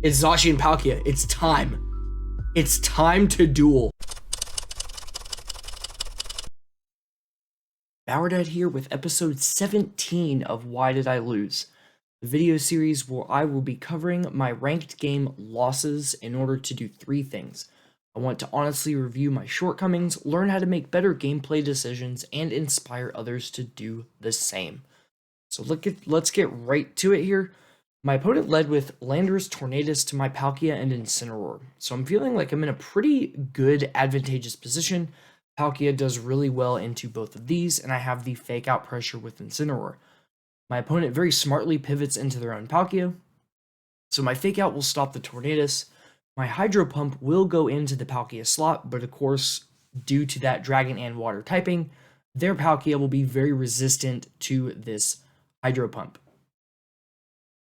It's Zashi and Palkia. It's time. It's time to duel. Bowerdad here with episode 17 of Why Did I Lose? The video series where I will be covering my ranked game losses in order to do three things. I want to honestly review my shortcomings, learn how to make better gameplay decisions, and inspire others to do the same. So let's get right to it here. My opponent led with Landorus, Tornadus to my Palkia and Incineroar. So I'm feeling like I'm in a pretty good advantageous position. Palkia does really well into both of these, and I have the fake out pressure with Incineroar. My opponent very smartly pivots into their own Palkia, so my fake out will stop the Tornadus. My Hydro Pump will go into the Palkia slot, but of course, due to that Dragon and Water typing, their Palkia will be very resistant to this Hydro Pump.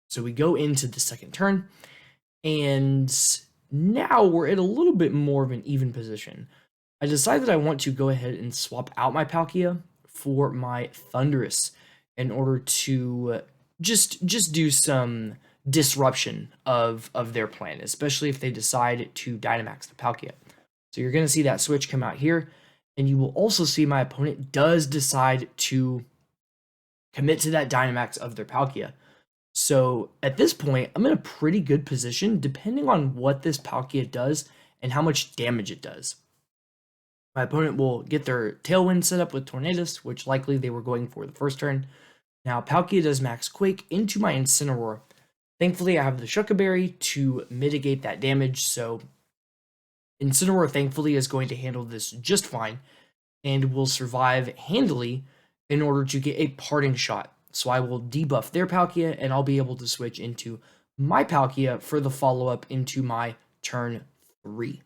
So we go into the second turn, and now we're at a little bit more of an even position. I decided I want to go ahead and swap out my Palkia for my Thundurus in order to just do some disruption of their plan, especially if they decide to Dynamax the Palkia. So you're going to see that switch come out here, and you will also see my opponent does decide to commit to that Dynamax of their Palkia. So at this point, I'm in a pretty good position depending on what this Palkia does and how much damage it does. My opponent will get their Tailwind set up with Tornadus, which likely they were going for the first turn. Now Palkia does Max Quake into my Incineroar. Thankfully, I have the Shuca Berry to mitigate that damage, so Incineroar thankfully is going to handle this just fine and will survive handily in order to get a parting shot. So I will debuff their Palkia, and I'll be able to switch into my Palkia for the follow-up into my turn 3.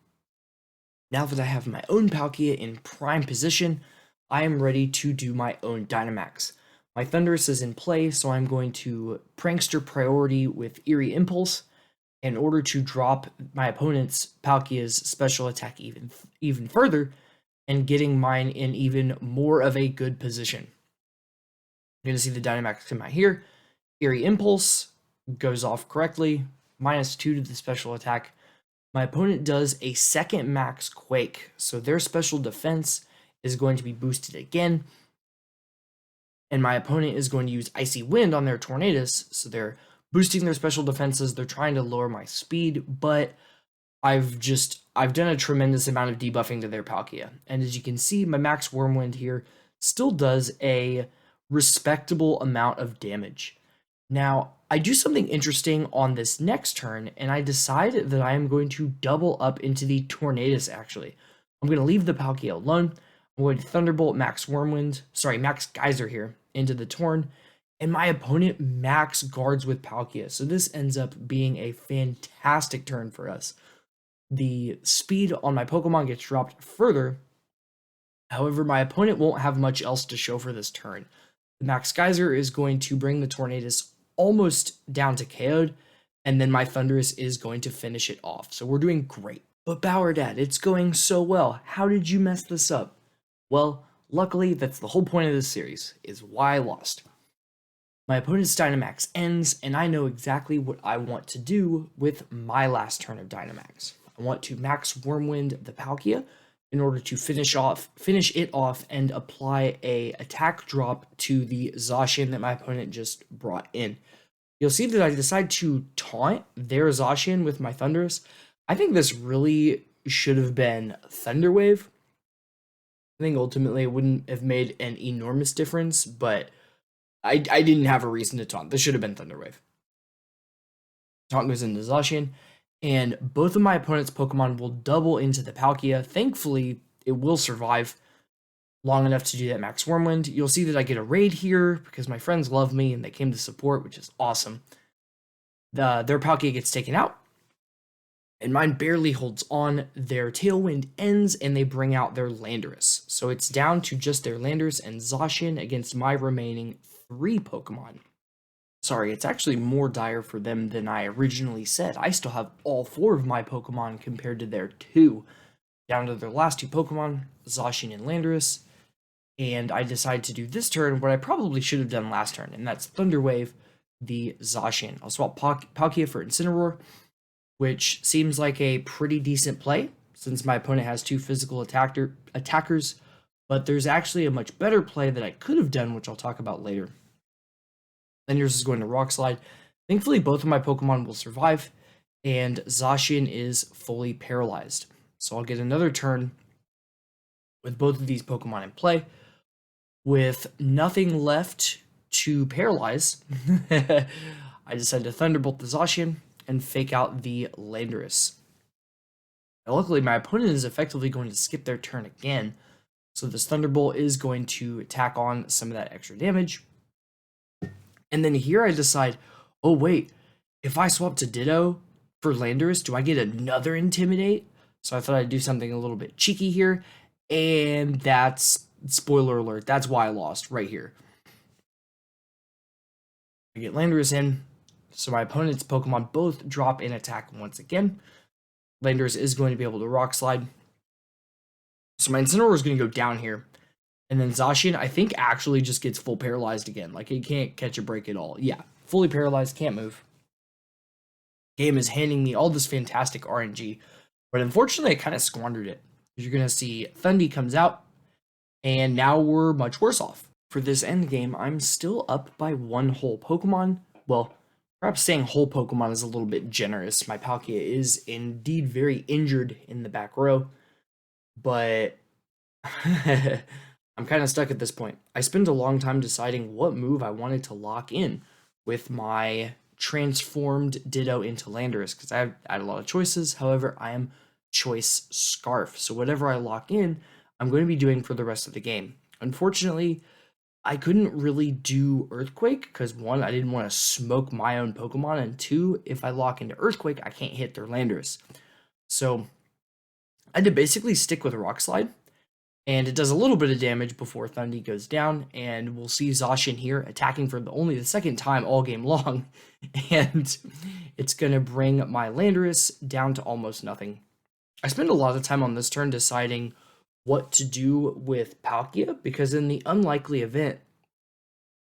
Now that I have my own Palkia in prime position, I am ready to do my own Dynamax. My Thundurus is in play, so I'm going to Prankster priority with Eerie Impulse in order to drop my opponent's Palkia's special attack even further, and getting mine in even more of a good position. You're going to see the Dynamax come out here. Eerie Impulse goes off correctly. -2 to the special attack. My opponent does a second Max Quake, so their special defense is going to be boosted again. And my opponent is going to use Icy Wind on their Tornadus, so they're boosting their special defenses. They're trying to lower my speed, but I've done a tremendous amount of debuffing to their Palkia. And as you can see, my Max Wyrmwind here still does a respectable amount of damage. Now, I do something interesting on this next turn, and I decide that I am going to double up into the Tornadus, actually. I'm going to leave the Palkia alone. I'm going to Thunderbolt Max Geyser here into the Torn, and my opponent max guards with Palkia. So this ends up being a fantastic turn for us. The speed on my Pokemon gets dropped further. However, my opponent won't have much else to show for this turn. The Max Geyser is going to bring the Tornadus almost down to KO'd, and then my Thundurus is going to finish it off. So we're doing great. But Bowerdad, it's going so well. How did you mess this up? Well, luckily, that's the whole point of this series, is why I lost. My opponent's Dynamax ends, and I know exactly what I want to do with my last turn of Dynamax. I want to Max Wyrmwind the Palkia in order to finish it off and apply a attack drop to the Zacian that my opponent just brought in. You'll see that I decide to taunt their Zacian with my Thundurus. I think this really should have been Thunder Wave. I think ultimately it wouldn't have made an enormous difference, but I didn't have a reason to taunt. This should have been Thunder Wave. Taunt goes into Zacian, and both of my opponent's Pokemon will double into the Palkia. Thankfully, it will survive long enough to do that Max Wyrmwind. You'll see that I get a raid here because my friends love me and they came to support, which is awesome. Their Palkia gets taken out, and mine barely holds on. Their Tailwind ends, and they bring out their Landorus. So it's down to just their Landorus and Zacian against my remaining 3 Pokemon. Sorry, it's actually more dire for them than I originally said. I still have all 4 of my Pokemon compared to their 2. Down to their last 2 Pokemon, Zacian and Landorus. And I decided to do this turn what I probably should have done last turn, and that's Thunder Wave the Zacian. I'll swap Palkia for Incineroar. which seems like a pretty decent play since my opponent has two physical attackers, but there's actually a much better play that I could have done, which I'll talk about later. Landorus is going to Rock Slide. Thankfully, both of my Pokemon will survive, and Zacian is fully paralyzed. So I'll get another turn with both of these Pokemon in play. With nothing left to paralyze, I decide to Thunderbolt the Zacian and fake out the Landorus. Now, luckily, my opponent is effectively going to skip their turn again, so this Thunderbolt is going to tack on some of that extra damage. And then here I decide, oh wait, if I swap to Ditto for Landorus, do I get another Intimidate? So I thought I'd do something a little bit cheeky here, and that's, spoiler alert, that's why I lost right here. I get Landorus in, so my opponent's Pokemon both drop in attack once again. Landorus is going to be able to Rock Slide. So my Incineroar is going to go down here. And then Zacian, I think, actually just gets full paralyzed again. Like, he can't catch a break at all. Yeah, fully paralyzed, can't move. Game is handing me all this fantastic RNG. But unfortunately, I kind of squandered it. You're going to see Thundy comes out. And now we're much worse off. For this end game, I'm still up by one whole Pokemon. Well, perhaps saying whole Pokemon is a little bit generous. My Palkia is indeed very injured in the back row. But I'm kind of stuck at this point. I spent a long time deciding what move I wanted to lock in with my transformed Ditto into Landorus, because I had a lot of choices. However, I am choice Scarf. So whatever I lock in, I'm going to be doing for the rest of the game. Unfortunately, I couldn't really do Earthquake because, one, I didn't want to smoke my own Pokemon, and two, if I lock into Earthquake, I can't hit their Landorus. So I had to basically stick with Rock Slide, and it does a little bit of damage before Thundy goes down, and we'll see Zacian here attacking for only the second time all game long, and it's going to bring my Landorus down to almost nothing. I spend a lot of time on this turn deciding what to do with Palkia, because in the unlikely event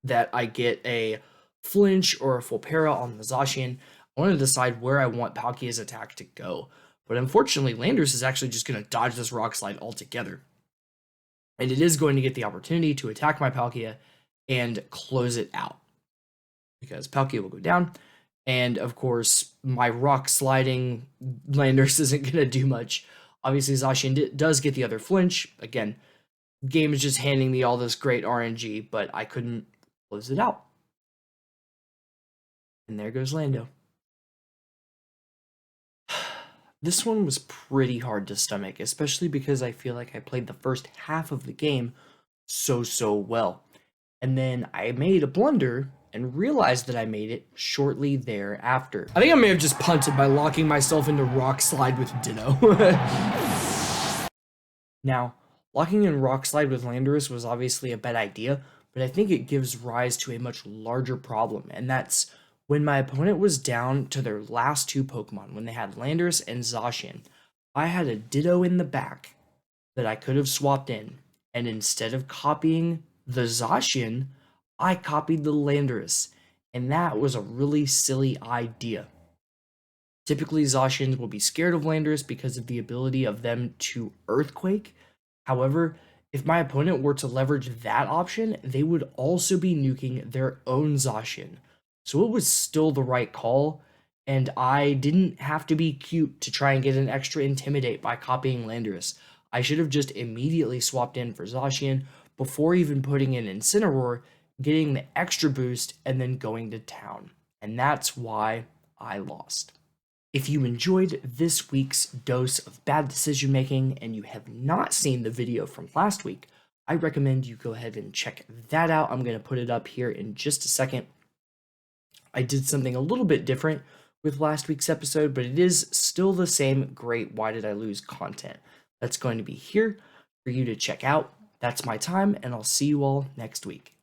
that I get a flinch or a full para on the Zacian, I want to decide where I want Palkia's attack to go. But unfortunately, Landorus is actually just going to dodge this Rock Slide altogether. And it is going to get the opportunity to attack my Palkia and close it out, because Palkia will go down. And of course, my Rock Sliding Landorus isn't going to do much. Obviously, Zacian does get the other flinch. Again, game is just handing me all this great RNG, but I couldn't close it out. And there goes Lando. This one was pretty hard to stomach, especially because I feel like I played the first half of the game so well. And then I made a blunder and realized that I made it shortly thereafter. I think I may have just punted by locking myself into Rock Slide with Ditto. Now, locking in Rock Slide with Landorus was obviously a bad idea, but I think it gives rise to a much larger problem, and that's when my opponent was down to their last two Pokemon, when they had Landorus and Zacian. I had a Ditto in the back that I could have swapped in, and instead of copying the Zacian, I copied the Landorus, and that was a really silly idea. Typically, Zacians will be scared of Landorus because of the ability of them to Earthquake. However, if my opponent were to leverage that option, they would also be nuking their own Zacian. So it was still the right call, and I didn't have to be cute to try and get an extra Intimidate by copying Landorus. I should have just immediately swapped in for Zacian before even putting in Incineroar, getting the extra boost, and then going to town. And that's why I lost. If you enjoyed this week's dose of bad decision making and you have not seen the video from last week, I recommend you go ahead and check that out. I'm going to put it up here in just a second. I did something a little bit different with last week's episode, but it is still the same great Why Did I Lose content that's going to be here for you to check out. That's my time, and I'll see you all next week.